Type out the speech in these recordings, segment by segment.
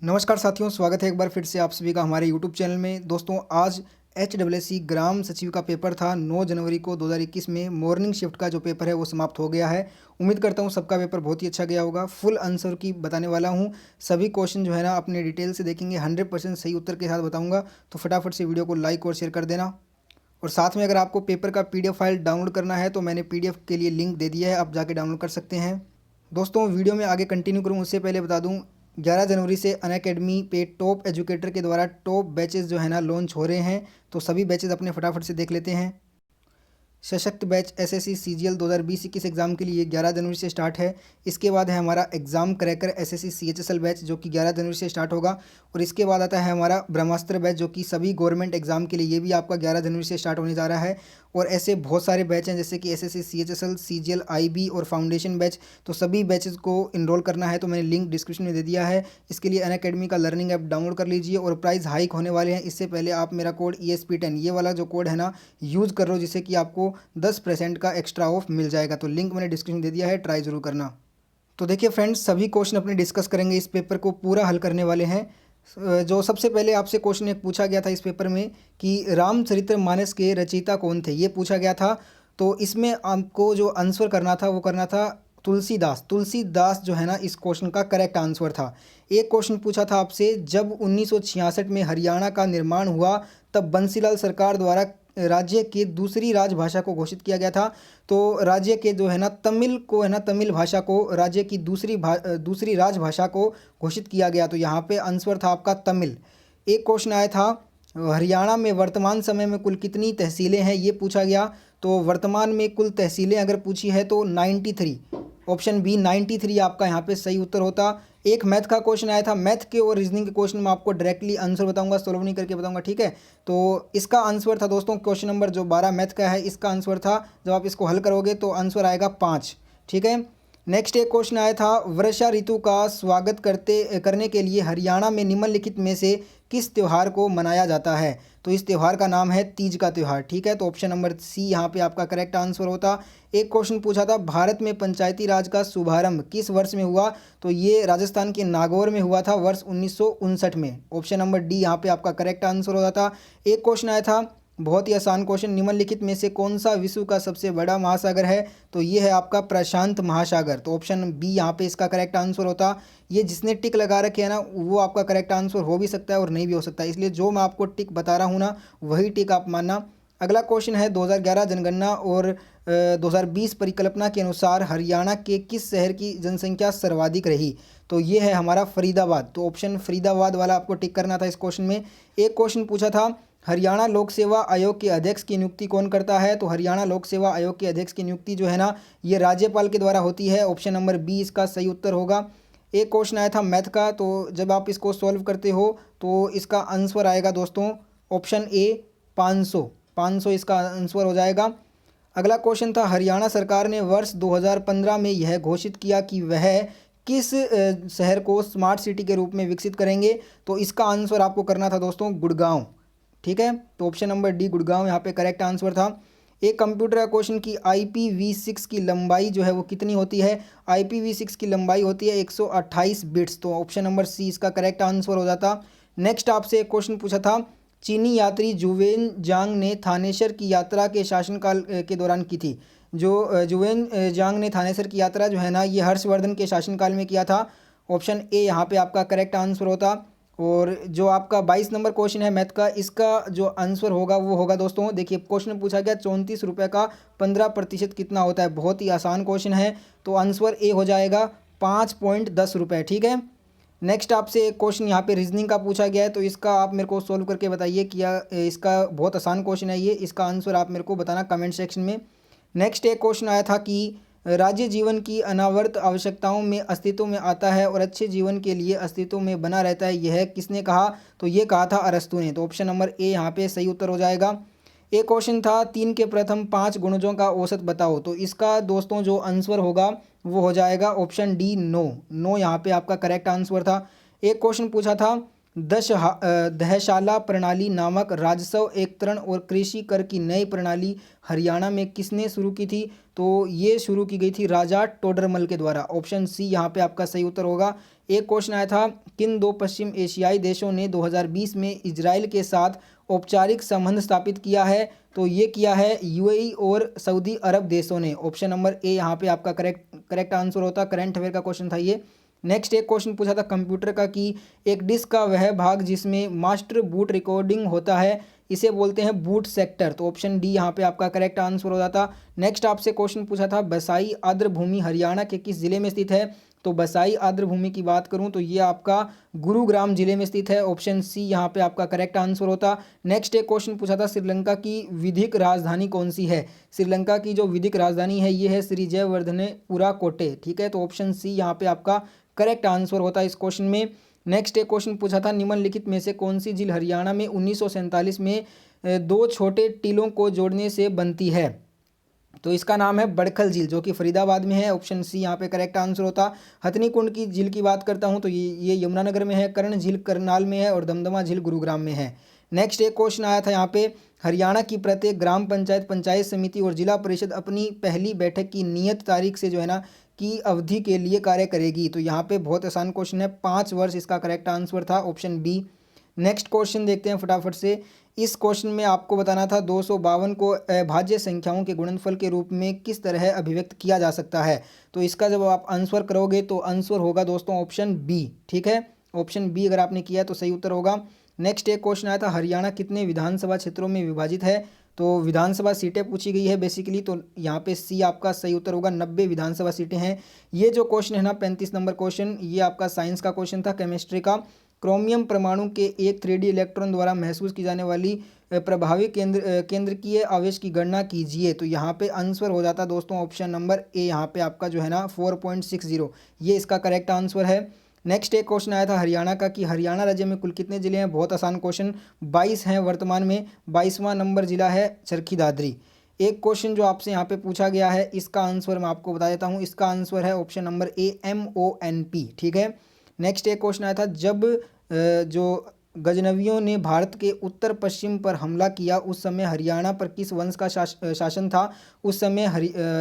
नमस्कार साथियों, स्वागत है एक बार फिर से आप सभी का हमारे यूट्यूब चैनल में। दोस्तों, आज HSSC ग्राम सचिव का पेपर था 9 जनवरी को 2021 में। मॉर्निंग शिफ्ट का जो पेपर है वो समाप्त हो गया है। उम्मीद करता हूँ सबका पेपर बहुत ही अच्छा गया होगा। फुल आंसर की बताने वाला हूँ। सभी क्वेश्चन जो है ना अपने डिटेल से देखेंगे, 100% सही उत्तर के साथ बताऊँगा। तो फटाफट से वीडियो को लाइक और शेयर कर देना। और साथ में अगर आपको पेपर का PDF फाइल डाउनलोड करना है तो मैंने PDF के लिए लिंक दे दिया है, आप जाके डाउनलोड कर सकते हैं। दोस्तों, वीडियो में आगे कंटिन्यू करूँ उससे पहले बता दूं, 11 जनवरी से अनअकैडमी पे टॉप एजुकेटर के द्वारा टॉप बैचेस जो है ना लॉन्च हो रहे हैं। तो सभी बैचेस अपने फटाफट से देख लेते हैं। सशक्त बैच SSC CGL 2020-21 एग्ज़ाम के लिए 11 जनवरी से स्टार्ट है। इसके बाद है हमारा exam cracker SSC CHSL batch जो कि 11 जनवरी से स्टार्ट होगा। और इसके बाद आता है हमारा ब्रह्मास्त्र बैच जो कि सभी गवर्नमेंट एग्ज़ाम के लिए, ये भी आपका 11 जनवरी से स्टार्ट होने जा रहा है। और ऐसे बहुत सारे बैच हैं जैसे कि SSC CHSL CGL IB और फाउंडेशन बैच। तो सभी बैचेस को इनरोल करना है तो मैंने लिंक डिस्क्रिप्शन में दे दिया है। इसके लिए अनअकैडमी का लर्निंग ऐप डाउनलोड कर लीजिए। और प्राइस हाइक होने वाले हैं, इससे पहले आप मेरा कोड ESP10 ये वाला जो कोड है ना यूज़ कर लो, जिससे कि आपको 10% का एक्स्ट्रा ऑफ मिल जाएगा। तो लिंक मैंने डिस्क्रिप्शन दे दिया है, ट्राई ज़रूर करना। तो देखिए फ्रेंड्स, सभी क्वेश्चन अपने डिस्कस करेंगे, इस पेपर को पूरा हल करने वाले हैं। जो सबसे पहले आपसे क्वेश्चन एक पूछा गया था इस पेपर में कि रामचरितमानस के रचयिता कौन थे, ये पूछा गया था। तो इसमें आपको जो आंसर करना था वो करना था तुलसीदास। तुलसीदास जो है ना इस क्वेश्चन का करेक्ट आंसर था। एक क्वेश्चन पूछा था आपसे, जब 1966 में हरियाणा का निर्माण हुआ तब बंसीलाल सरकार द्वारा राज्य की दूसरी राजभाषा को घोषित किया गया था। तो राज्य के जो है ना तमिल को है ना तमिल भाषा को राज्य की दूसरी राजभाषा को घोषित किया गया। तो यहाँ पे आंसर था आपका तमिल। एक क्वेश्चन आया था, हरियाणा में वर्तमान समय में कुल कितनी तहसीलें हैं, ये पूछा गया। तो वर्तमान में कुल तहसीलें अगर पूछी है तो 93, ऑप्शन बी 93 आपका यहाँ पे सही उत्तर होता। एक मैथ का क्वेश्चन आया था, मैथ के और रीजनिंग के क्वेश्चन में आपको डायरेक्टली आंसर बताऊंगा, सोल्व नहीं करके बताऊंगा, ठीक है। तो इसका आंसर था दोस्तों क्वेश्चन नंबर जो 12 मैथ का है, इसका आंसर था, जब आप इसको हल करोगे तो आंसर आएगा 5, ठीक है। नेक्स्ट एक क्वेश्चन आया था, वर्षा ऋतु का स्वागत करने के लिए हरियाणा में निम्नलिखित में से किस त्यौहार को मनाया जाता है। तो इस त्यौहार का नाम है तीज का त्यौहार, ठीक है। तो ऑप्शन नंबर सी यहाँ पे आपका करेक्ट आंसर होता। एक क्वेश्चन पूछा था, भारत में पंचायती राज का शुभारंभ किस वर्ष में हुआ। तो ये राजस्थान के नागौर में हुआ था वर्ष 1959 में। ऑप्शन नंबर डी यहाँ पे आपका करेक्ट आंसर हो जाता। एक क्वेश्चन आया था, बहुत ही आसान क्वेश्चन, निम्नलिखित में से कौन सा विश्व का सबसे बड़ा महासागर है। तो ये है आपका प्रशांत महासागर। तो ऑप्शन बी यहाँ पे इसका करेक्ट आंसर होता। ये जिसने टिक लगा रखे है ना वो आपका करेक्ट आंसर हो भी सकता है और नहीं भी हो सकता है, इसलिए जो मैं आपको टिक बता रहा हूँ ना वही टिक आप मानना। अगला क्वेश्चन है, 2011 जनगणना और 2020 परिकल्पना के अनुसार हरियाणा के किस शहर की जनसंख्या सर्वाधिक रही। तो ये है हमारा फरीदाबाद। तो ऑप्शन फरीदाबाद वाला आपको टिक करना था इस क्वेश्चन में। एक क्वेश्चन पूछा था, हरियाणा लोक सेवा आयोग के अध्यक्ष की नियुक्ति कौन करता है। तो हरियाणा लोक सेवा आयोग के अध्यक्ष की नियुक्ति जो है ना ये राज्यपाल के द्वारा होती है। ऑप्शन नंबर बी इसका सही उत्तर होगा। एक क्वेश्चन आया था मैथ का, तो जब आप इसको सॉल्व करते हो तो इसका आंसर आएगा दोस्तों ऑप्शन ए 500 इसका आंसर हो जाएगा। अगला क्वेश्चन था, हरियाणा सरकार ने वर्ष 2015 में यह घोषित किया कि वह किस शहर को स्मार्ट सिटी के रूप में विकसित करेंगे। तो इसका आंसर आपको करना था दोस्तों गुड़गांव, ठीक है। तो ऑप्शन नंबर डी गुड़गांव यहाँ पे करेक्ट आंसर था। एक कंप्यूटर का क्वेश्चन की IPv6 की लंबाई जो है वो कितनी होती है। IPv6 की लंबाई होती है 128 बिट्स। तो ऑप्शन नंबर सी इसका करेक्ट आंसर हो जाता। नेक्स्ट आपसे एक क्वेश्चन पूछा था, चीनी यात्री जुवेन जांग ने थानेसर की यात्रा के शासनकाल के दौरान की थी। जो जुवेन जांग ने थानेसर की यात्रा जो है ना ये हर्षवर्धन के शासनकाल में किया था। ऑप्शन ए यहाँ पे आपका करेक्ट आंसर होता। और जो आपका 22 नंबर क्वेश्चन है मैथ का, इसका जो आंसर होगा वो होगा दोस्तों, देखिए क्वेश्चन में पूछा गया 34 रुपये का 15% कितना होता है। बहुत ही आसान क्वेश्चन है, तो आंसर ए हो जाएगा 5.10 रुपये, ठीक है। नेक्स्ट आपसे एक क्वेश्चन यहाँ पे रीजनिंग का पूछा गया है, तो इसका आप मेरे को सोल्व करके बताइए क्या इसका बहुत आसान क्वेश्चन है ये, इसका आंसर आप मेरे को बताना कमेंट सेक्शन में। नेक्स्ट एक क्वेश्चन आया था कि राज्य जीवन की अनावर्त आवश्यकताओं में अस्तित्व में आता है और अच्छे जीवन के लिए अस्तित्व में बना रहता है, यह किसने कहा। तो ये कहा था अरस्तू ने। तो ऑप्शन नंबर ए यहाँ पे सही उत्तर हो जाएगा। एक क्वेश्चन था, 3 के प्रथम 5 गुणजों का औसत बताओ। तो इसका दोस्तों जो आंसर होगा वो हो जाएगा ऑप्शन डी 9 यहाँ पे आपका करेक्ट आंसर था। एक क्वेश्चन पूछा था, दहशाला प्रणाली नामक राजस्व एकत्रण और कृषि कर की नई प्रणाली हरियाणा में किसने शुरू की थी? तो ये शुरू की गई थी राजा टोडरमल के द्वारा। ऑप्शन सी यहाँ पे आपका सही उत्तर होगा। एक क्वेश्चन आया था, किन दो पश्चिम एशियाई देशों ने 2020 में इजराइल के साथ औपचारिक संबंध स्थापित किया है? तो ये किया है यूएई और सऊदी अरब देशों ने। ऑप्शन नंबर ए यहाँ पे आपका करेक्ट आंसर होता। करंट अफेयर का क्वेश्चन था ये। नेक्स्ट एक क्वेश्चन पूछा था कंप्यूटर का कि एक डिस्क का वह भाग जिसमें मास्टर बूट रिकॉर्डिंग होता है इसे बोलते हैं बूट सेक्टर। तो ऑप्शन डी यहाँ पे आपका करेक्ट आंसर हो जाता। नेक्स्ट आपसे क्वेश्चन पूछा था बसाई आर्द्र भूमि हरियाणा के किस जिले में स्थित है? तो बसाई आर्द्र भूमि की बात करूं तो ये आपका गुरुग्राम जिले में स्थित है। ऑप्शन सी यहाँ पे आपका करेक्ट आंसर होता। नेक्स्ट एक क्वेश्चन पूछा था श्रीलंका की विधिक राजधानी कौन सी है? श्रीलंका की जो विधिक राजधानी है ये है श्री जयवर्धनेपुरा कोटे। ठीक है, तो ऑप्शन सी यहाँ पे आपका करेक्ट आंसर होता है इस क्वेश्चन में। नेक्स्ट एक क्वेश्चन पूछा था निम्नलिखित में से कौन सी झील हरियाणा में 1947 में दो छोटे टीलों को जोड़ने से बनती है? तो इसका नाम है बड़खल झील जो कि फरीदाबाद में है। ऑप्शन सी यहाँ पे करेक्ट आंसर होता। हथनी कुंड की झील की बात करता हूँ तो ये यमुनानगर में है, कर्ण झील करनाल में है और दमदमा झील गुरुग्राम में है। नेक्स्ट एक क्वेश्चन आया था यहाँ पे, हरियाणा की प्रत्येक ग्राम पंचायत, पंचायत समिति और जिला परिषद अपनी पहली बैठक की नियत तारीख से जो है ना की अवधि के लिए कार्य करेगी। तो यहाँ पे बहुत आसान क्वेश्चन है, 5 वर्ष इसका करेक्ट आंसर था। Option B. नेक्स्ट क्वेश्चन देखते हैं फटाफट से। इस क्वेश्चन में आपको बताना था 252 को अभाज्य संख्याओं के गुणनफल के रूप में किस तरह अभिव्यक्त किया जा सकता है? तो इसका जब आप आंसर करोगे तो आंसर होगा दोस्तों ऑप्शन बी। ठीक है, ऑप्शन बी अगर आपने किया तो सही उत्तर होगा। नेक्स्ट एक क्वेश्चन आया था हरियाणा कितने विधानसभा क्षेत्रों में विभाजित है? तो विधानसभा सीटें पूछी गई है बेसिकली, तो यहाँ पे सी आपका सही उत्तर होगा। 90 विधानसभा सीटें हैं। ये जो क्वेश्चन है ना 35 नंबर क्वेश्चन, ये आपका साइंस का क्वेश्चन था, केमिस्ट्री का। क्रोमियम परमाणु के एक 3D इलेक्ट्रॉन द्वारा महसूस की जाने वाली प्रभावी केंद्रकीय आवेश की गणना कीजिए। तो यहाँ पे आंसर हो जाता दोस्तों ऑप्शन नंबर ए, यहाँ पे आपका जो है ना 4.60, ये इसका करेक्ट आंसर है। नेक्स्ट एक क्वेश्चन आया था हरियाणा का कि हरियाणा राज्य में कुल कितने जिले हैं? बहुत आसान क्वेश्चन, 22 हैं वर्तमान में। 22वां नंबर जिला है चरखी दादरी। एक क्वेश्चन जो आपसे यहाँ पे पूछा गया है इसका आंसर मैं आपको बता देता हूँ। इसका आंसर है ऑप्शन नंबर ए, MONP। ठीक है। नेक्स्ट एक क्वेश्चन आया था जब जो गजनवियों ने भारत के उत्तर पश्चिम पर हमला किया उस समय हरियाणा पर किस वंश का शासन था? उस समय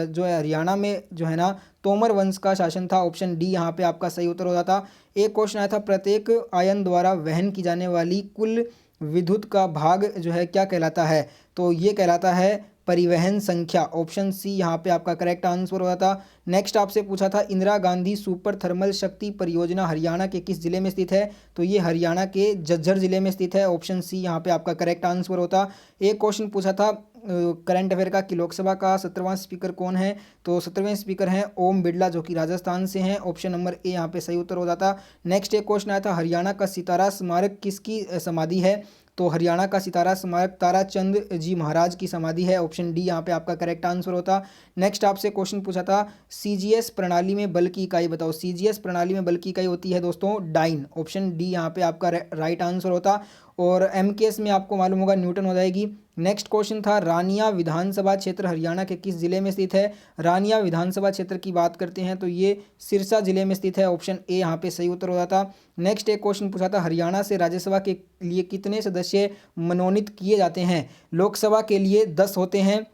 जो है हरियाणा में जो है ना तोमर वंश का शासन था। ऑप्शन डी यहाँ पे आपका सही उत्तर हो जाता। एक क्वेश्चन आया था प्रत्येक आयन द्वारा वहन की जाने वाली कुल विद्युत का भाग जो है क्या कहलाता है? तो ये कहलाता है परिवहन संख्या। ऑप्शन सी यहाँ पे आपका करेक्ट आंसर हो जाता। नेक्स्ट आपसे पूछा था इंदिरा गांधी सुपर थर्मल शक्ति परियोजना हरियाणा के किस जिले में स्थित है? तो ये हरियाणा के झज्जर जिले में स्थित है। ऑप्शन सी यहाँ पे आपका करेक्ट आंसर होता। एक क्वेश्चन पूछा था करंट अफेयर का कि लोकसभा का 17वां स्पीकर कौन है? तो 17वें स्पीकर हैं ओम बिरला जो कि राजस्थान से हैं। ऑप्शन नंबर ए यहाँ पे सही उत्तर हो जाता। नेक्स्ट एक क्वेश्चन आया था हरियाणा का सितारा स्मारक किसकी समाधि है? तो हरियाणा का सितारा स्मारक ताराचंद जी महाराज की समाधि है। ऑप्शन डी यहाँ पे आपका करेक्ट आंसर होता। नेक्स्ट आपसे क्वेश्चन पूछा था CGS प्रणाली में बल की इकाई बताओ। CGS प्रणाली में बल की इकाई होती है दोस्तों डाइन। ऑप्शन डी यहाँ पे आपका राइट आंसर होता। और MKS में आपको मालूम होगा न्यूटन हो जाएगी। नेक्स्ट क्वेश्चन था रानिया विधानसभा क्षेत्र हरियाणा के किस जिले में स्थित है? रानिया विधानसभा क्षेत्र की बात करते हैं तो ये सिरसा जिले में स्थित है। ऑप्शन ए यहाँ पे सही उत्तर हो जाता। नेक्स्ट एक क्वेश्चन पूछा था हरियाणा से राज्यसभा के लिए कितने सदस्य मनोनीत किए जाते हैं? लोकसभा के लिए 10 होते हैं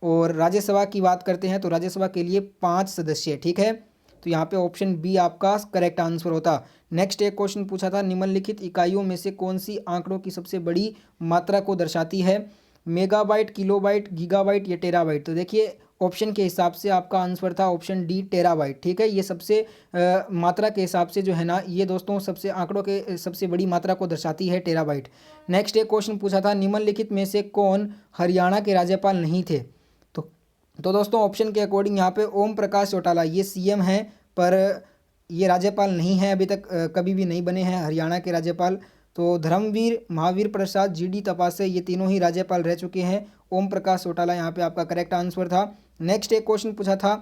और राज्यसभा की बात करते हैं तो राज्यसभा के लिए 5 सदस्य। ठीक है, तो यहाँ पे ऑप्शन बी आपका करेक्ट आंसर होता। नेक्स्ट एक क्वेश्चन पूछा था निम्नलिखित इकाइयों में से कौन सी आंकड़ों की सबसे बड़ी मात्रा को दर्शाती है? मेगाबाइट, किलोबाइट, गीगाबाइट या टेराबाइट? तो देखिए ऑप्शन के हिसाब से आपका आंसर था ऑप्शन डी टेराबाइट। ठीक है, ये सबसे मात्रा के हिसाब से जो है ना ये दोस्तों सबसे आंकड़ों के सबसे बड़ी मात्रा को दर्शाती है टेराबाइट। नेक्स्ट एक क्वेश्चन पूछा था निम्नलिखित में से कौन हरियाणा के राज्यपाल नहीं थे? तो दोस्तों ऑप्शन के अकॉर्डिंग यहाँ पे ओम प्रकाश चौटाला ये CM हैं पर ये राज्यपाल नहीं है, अभी तक कभी भी नहीं बने हैं हरियाणा के राज्यपाल। तो धर्मवीर, महावीर प्रसाद, GD तपासे ये तीनों ही राज्यपाल रह चुके हैं। ओम प्रकाश चौटाला यहाँ पे आपका करेक्ट आंसर था। नेक्स्ट एक क्वेश्चन पूछा था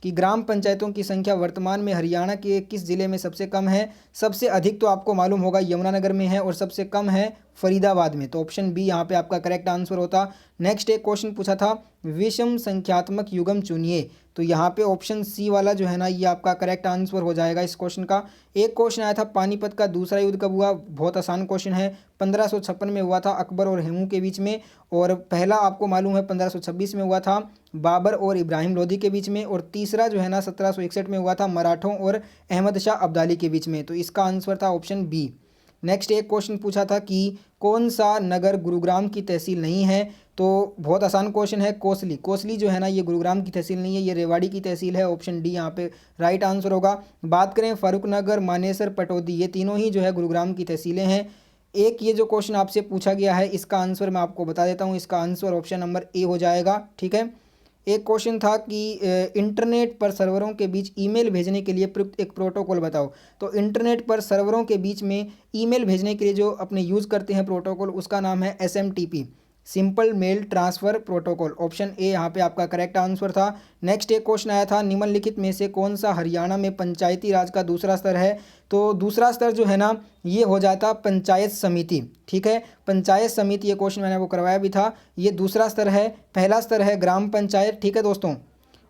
कि ग्राम पंचायतों की संख्या वर्तमान में हरियाणा के किस जिले में सबसे कम है? सबसे अधिक तो आपको मालूम होगा यमुनानगर में है और सबसे कम है फरीदाबाद में। तो ऑप्शन बी यहाँ पे आपका करेक्ट आंसर होता। नेक्स्ट एक क्वेश्चन पूछा था विषम संख्यात्मक युग्म चुनिए। तो यहाँ पे ऑप्शन सी वाला जो है ना ये आपका करेक्ट आंसर हो जाएगा इस क्वेश्चन का। एक क्वेश्चन आया था पानीपत का दूसरा युद्ध कब हुआ, बहुत आसान क्वेश्चन है। 1556 में हुआ था अकबर और हेमू के बीच में, और पहला आपको मालूम है 1526 में हुआ था बाबर और इब्राहिम लोधी के बीच में, और तीसरा जो है ना 1761 में हुआ था मराठों और अहमद शाह अब्दाली के बीच में। तो इसका आंसर था ऑप्शन बी। नेक्स्ट एक क्वेश्चन पूछा था कि कौन सा नगर गुरुग्राम की तहसील नहीं है, तो बहुत आसान क्वेश्चन है, कोसली। कोसली जो है ना ये गुरुग्राम की तहसील नहीं है, ये रेवाड़ी की तहसील है। ऑप्शन डी यहाँ पे राइट आंसर होगा। बात करें फारुखनगर, मानेसर, पटौदी, ये तीनों ही जो है गुरुग्राम की तहसीलें हैं। एक ये जो क्वेश्चन आपसे पूछा गया है इसका आंसर मैं आपको बता देता हूँ, इसका आंसर ऑप्शन नंबर ए हो जाएगा, ठीक है। एक क्वेश्चन था कि इंटरनेट पर सर्वरों के बीच ईमेल भेजने के लिए प्रयुक्त एक प्रोटोकॉल बताओ। तो इंटरनेट पर सर्वरों के बीच में ईमेल भेजने के लिए जो अपने यूज़ करते हैं प्रोटोकॉल, उसका नाम है SMTP, simple mail transfer protocol. Option A यहाँ पे आपका करेक्ट आंसर था। नेक्स्ट एक क्वेश्चन आया था निम्नलिखित में से कौन सा हरियाणा में पंचायती राज का दूसरा स्तर है। तो दूसरा स्तर जो है ना ये हो जाता पंचायत समिति, ठीक है। पंचायत समिति, ये क्वेश्चन मैंने आपको करवाया भी था, ये दूसरा स्तर है। पहला स्तर है ग्राम पंचायत, ठीक है दोस्तों।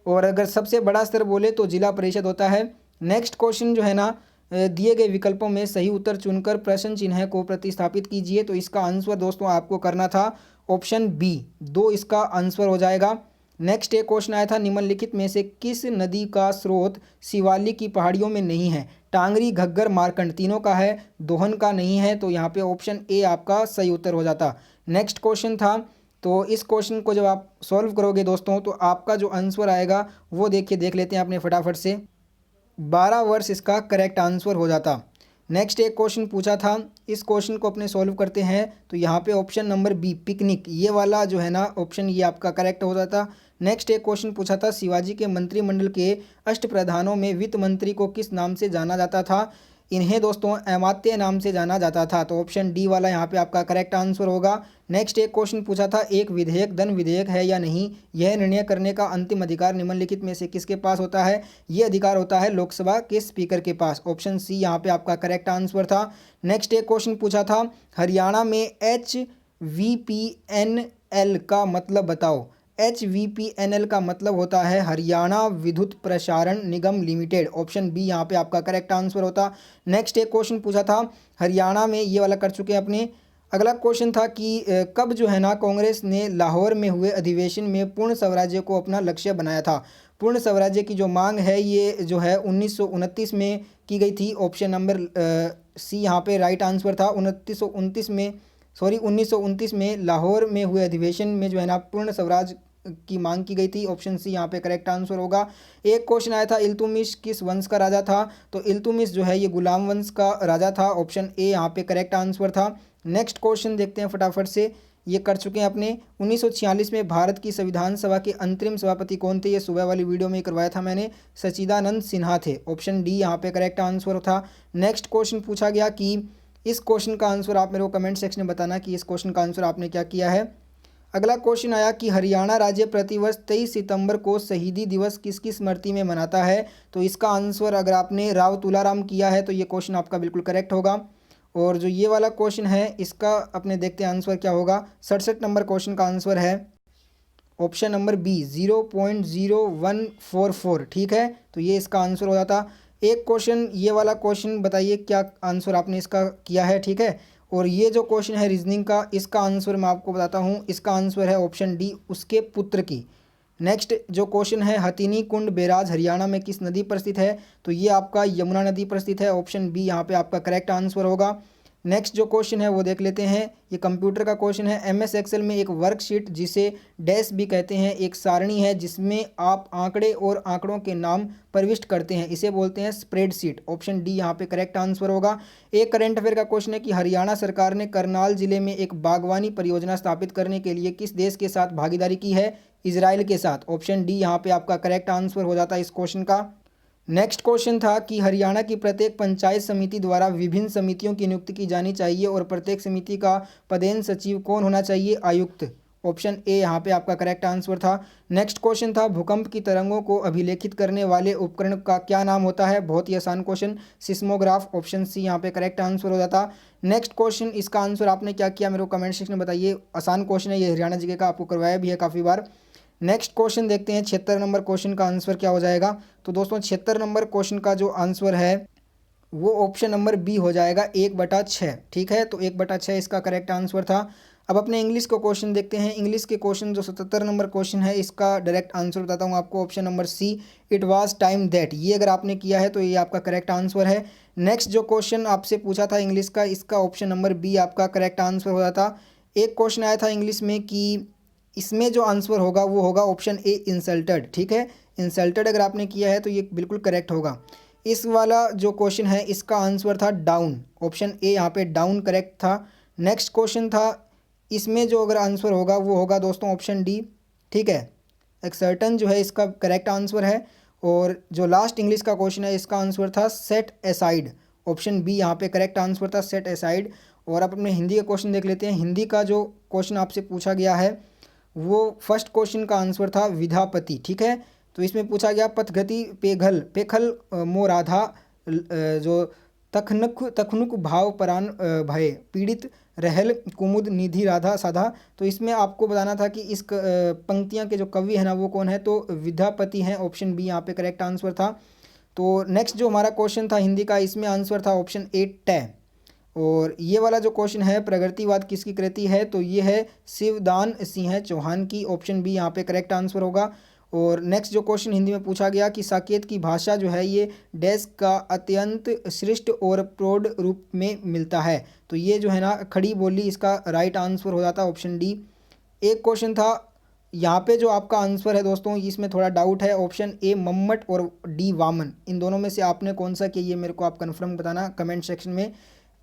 और अगर सबसे बड़ा स्तर बोले तो जिला परिषद होता है। नेक्स्ट क्वेश्चन जो है ना दिए गए विकल्पों में सही उत्तर चुनकर प्रश्न चिन्ह को प्रतिस्थापित कीजिए। तो इसका आंसर दोस्तों आपको करना था ऑप्शन बी, 2 इसका आंसर हो जाएगा। नेक्स्ट एक क्वेश्चन आया था निम्नलिखित में से किस नदी का स्रोत शिवालिक की पहाड़ियों में नहीं है। टांगरी, घग्गर, मारकंड, तीनों का है, दोहन का नहीं है। तो यहाँ पे ऑप्शन ए आपका सही उत्तर हो जाता। नेक्स्ट क्वेश्चन था, तो इस क्वेश्चन को जब आप सॉल्व करोगे दोस्तों तो आपका जो आंसर आएगा वो देख लेते हैं अपने फटाफट से, 12 वर्ष इसका करेक्ट आंसर हो जाता। नेक्स्ट एक क्वेश्चन पूछा था, इस क्वेश्चन को अपने सॉल्व करते हैं। तो यहाँ पे ऑप्शन नंबर बी, पिकनिक, ये वाला जो है ना ऑप्शन ये आपका करेक्ट हो जाता। नेक्स्ट एक क्वेश्चन पूछा था शिवाजी के मंत्रिमंडल के अष्टप्रधानों में वित्त मंत्री को किस नाम से जाना जाता था। इन्हें दोस्तों अमात्य नाम से जाना जाता था। तो ऑप्शन डी वाला यहाँ पे आपका करेक्ट आंसर होगा। नेक्स्ट एक क्वेश्चन पूछा था एक विधेयक धन विधेयक है या नहीं, यह निर्णय करने का अंतिम अधिकार निम्नलिखित में से किसके पास होता है। ये अधिकार होता है लोकसभा के स्पीकर के पास। ऑप्शन सी यहाँ पे आपका करेक्ट आंसर था। नेक्स्ट एक क्वेश्चन पूछा था हरियाणा में HVPNL का मतलब बताओ। HVPNL का मतलब होता है हरियाणा विद्युत प्रसारण निगम लिमिटेड। ऑप्शन बी यहाँ पे आपका करेक्ट आंसर होता। नेक्स्ट एक क्वेश्चन पूछा था हरियाणा में, ये वाला कर चुके हैं अपने। अगला क्वेश्चन था कि कब जो है ना कांग्रेस ने लाहौर में हुए अधिवेशन में पूर्ण स्वराज्य को अपना लक्ष्य बनाया था। पूर्ण स्वराज्य की जो मांग है ये जो है 1929 में की गई थी। ऑप्शन नंबर सी यहाँ पे राइट आंसर था। 1929 में लाहौर में हुए अधिवेशन में जो है ना पूर्ण स्वराज की मांग की गई थी। ऑप्शन सी यहाँ पे करेक्ट आंसर होगा। एक क्वेश्चन आया था इल्तुतमिश किस वंश का राजा था। तो इल्तुतमिश जो है ये गुलाम वंश का राजा था। ऑप्शन ए यहाँ पे करेक्ट आंसर था। नेक्स्ट क्वेश्चन देखते हैं फटाफट से, ये कर चुके हैं अपने। 1946 में भारत की संविधान सभा के अंतरिम सभापति कौन थे। ये सुबह वाली वीडियो में करवाया था मैंने, सच्चिदानंद सिन्हा थे। ऑप्शन डी यहाँ पे करेक्ट आंसर था। नेक्स्ट क्वेश्चन पूछा गया कि इस क्वेश्चन का आंसर आप मेरे को कमेंट सेक्शन में बताना कि इस क्वेश्चन का आंसर आपने क्या किया है। अगला क्वेश्चन आया कि हरियाणा राज्य प्रतिवर्ष 23 सितंबर को शहीदी दिवस किसकी स्मृति में मनाता है। तो इसका आंसर अगर आपने राव तुलाराम किया है तो ये क्वेश्चन आपका बिल्कुल करेक्ट होगा। और जो ये वाला क्वेश्चन है इसका अपने देखते हैं आंसर क्या होगा। 67 नंबर क्वेश्चन का आंसर है ऑप्शन नंबर बी, 0.0144, ठीक है। तो ये इसका आंसर हो जाता। एक क्वेश्चन ये वाला क्वेश्चन बताइए क्या आंसर आपने इसका किया है, ठीक है। और ये जो क्वेश्चन है रीजनिंग का, इसका आंसर मैं आपको बताता हूँ। इसका आंसर है ऑप्शन डी, उसके पुत्र की। नेक्स्ट जो क्वेश्चन है हथिनी कुंड बैराज हरियाणा में किस नदी पर स्थित है। तो ये आपका यमुना नदी पर स्थित है। ऑप्शन बी यहाँ पे आपका करेक्ट आंसर होगा। नेक्स्ट जो क्वेश्चन है वो देख लेते हैं। ये कंप्यूटर का क्वेश्चन है। MS एक्सेल में एक वर्कशीट जिसे डैश भी कहते हैं एक सारणी है जिसमें आप आंकड़े और आंकड़ों के नाम प्रविष्ट करते हैं, इसे बोलते हैं स्प्रेडशीट। ऑप्शन डी यहाँ पे करेक्ट आंसर होगा। एक करंट अफेयर का क्वेश्चन है कि हरियाणा सरकार ने करनाल जिले में एक बागवानी परियोजना स्थापित करने के लिए किस देश के साथ भागीदारी की है। इजराइल के साथ। ऑप्शन डी यहाँ पे आपका करेक्ट आंसर हो जाता है इस क्वेश्चन का। नेक्स्ट क्वेश्चन था कि हरियाणा की प्रत्येक पंचायत समिति द्वारा विभिन्न समितियों की नियुक्ति की जानी चाहिए और प्रत्येक समिति का पदेन सचिव कौन होना चाहिए। आयुक्त। ऑप्शन ए यहाँ पे आपका करेक्ट आंसर था। नेक्स्ट क्वेश्चन था भूकंप की तरंगों को अभिलेखित करने वाले उपकरण का क्या नाम होता है। बहुत ही आसान क्वेश्चन, सिस्मोग्राफ। ऑप्शन सी यहाँ पे करेक्ट आंसर हो जाता। नेक्स्ट क्वेश्चन, इसका आंसर आपने क्या किया मेरे को कमेंट सेक्शन में बताइए। आसान क्वेश्चन है ये, हरियाणा जीके का, आपको करवाया भी है काफ़ी बार। नेक्स्ट क्वेश्चन देखते हैं 76 नंबर क्वेश्चन का आंसर क्या हो जाएगा। तो दोस्तों 76 नंबर क्वेश्चन का जो आंसर है वो ऑप्शन नंबर बी हो जाएगा 1/6। ठीक है, तो 1/6 इसका करेक्ट आंसर था। अब अपने इंग्लिश को क्वेश्चन देखते हैं। इंग्लिश के क्वेश्चन जो 77 नंबर क्वेश्चन है इसका डायरेक्ट आंसर बताता हूँ आपको, option number C, it was time that. ये अगर आपने किया है तो ये आपका करेक्ट आंसर है। नेक्स्ट जो क्वेश्चन आपसे पूछा था इंग्लिश का, इसका ऑप्शन नंबर बी आपका करेक्ट आंसर हो जाता। एक क्वेश्चन आया था इंग्लिश में कि इसमें जो आंसर होगा वो होगा ऑप्शन ए, इंसल्टेड। ठीक है, इंसल्टेड अगर आपने किया है तो ये बिल्कुल करेक्ट होगा। इस वाला जो क्वेश्चन है इसका आंसर था डाउन, ऑप्शन ए यहाँ पे डाउन करेक्ट था। नेक्स्ट क्वेश्चन था, इसमें जो अगर आंसर होगा वो होगा दोस्तों ऑप्शन डी। ठीक है, एक्सर्टन जो है इसका करेक्ट आंसर है। और जो लास्ट इंग्लिश का क्वेश्चन है इसका आंसर था सेट एसाइड, ऑप्शन बी यहाँ पे करेक्ट आंसर था, सेट एसाइड। और अब अपने हिंदी का क्वेश्चन देख लेते हैं। हिंदी का जो क्वेश्चन आपसे पूछा गया है वो फर्स्ट क्वेश्चन का आंसर था विधापति। ठीक है, तो इसमें पूछा गया पथगति पेघल पेखल मोराधा जो तखनुक तखनुक भाव परान भय पीड़ित रहल कुमुद निधि राधा साधा। तो इसमें आपको बताना था कि इस पंक्तियाँ के जो कवि है ना वो कौन है, तो विद्यापति हैं, ऑप्शन बी यहाँ पे करेक्ट आंसर था। तो नेक्स्ट जो हमारा क्वेश्चन था हिंदी का, इसमें आंसर था ऑप्शन ए, टै। और ये वाला जो क्वेश्चन है प्रगतिवाद किसकी कृति है, तो ये है शिवदान सिंह चौहान की, ऑप्शन बी यहाँ पे करेक्ट आंसर होगा। और नेक्स्ट जो क्वेश्चन हिंदी में पूछा गया कि साकेत की भाषा जो है ये डैश का अत्यंत श्रेष्ठ और प्रौढ़ रूप में मिलता है, तो ये जो है ना खड़ी बोली, इसका राइट आंसर हो जाता है ऑप्शन डी। एक क्वेश्चन था यहाँ पे जो आपका आंसर है दोस्तों इसमें थोड़ा डाउट है, ऑप्शन ए मम्मट और डी वामन, इन दोनों में से आपने कौन सा किया ये मेरे को आप कन्फर्म बताना कमेंट सेक्शन में।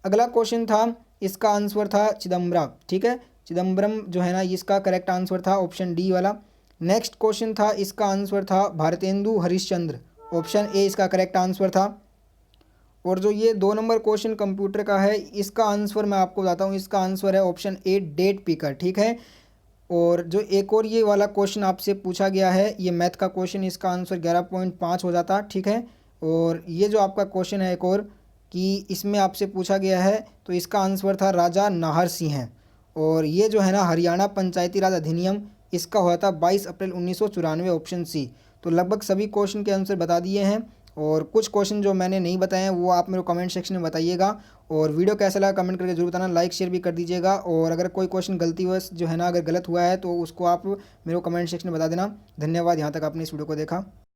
अगला क्वेश्चन था, इसका आंसर था चिदम्बरम। ठीक है, चिदम्बरम जो है ना इसका करेक्ट आंसर था ऑप्शन डी वाला। नेक्स्ट क्वेश्चन था, इसका आंसर था भारतेंदु हरिश्चंद्र, ऑप्शन ए इसका करेक्ट आंसर था। और जो ये 2 नंबर क्वेश्चन कंप्यूटर का है इसका आंसर मैं आपको बताता हूँ, इसका आंसर है ऑप्शन ए, डेट पिकर। ठीक है, और जो एक और ये वाला क्वेश्चन आपसे पूछा गया है ये मैथ का क्वेश्चन, इसका आंसर 11.5 हो जाता। ठीक है, और ये जो आपका क्वेश्चन है एक और कि इसमें आपसे पूछा गया है तो इसका आंसर था राजा नाहर सिंह। और ये जो है ना हरियाणा पंचायती राज अधिनियम, इसका हुआ था 22 अप्रैल 1994, ऑप्शन सी। तो लगभग सभी क्वेश्चन के आंसर बता दिए हैं, और कुछ क्वेश्चन जो मैंने नहीं बताए हैं वो आप मेरे को कमेंट सेक्शन में बताइएगा। और वीडियो कैसा लगा कमेंट करके जरूर बताना, लाइक शेयर भी कर दीजिएगा। और अगर कोई क्वेश्चन गलतीवश जो है ना अगर गलत हुआ है तो उसको आप मेरे को कमेंट सेक्शन में बता देना। धन्यवाद यहाँ तक आपने इस वीडियो को देखा।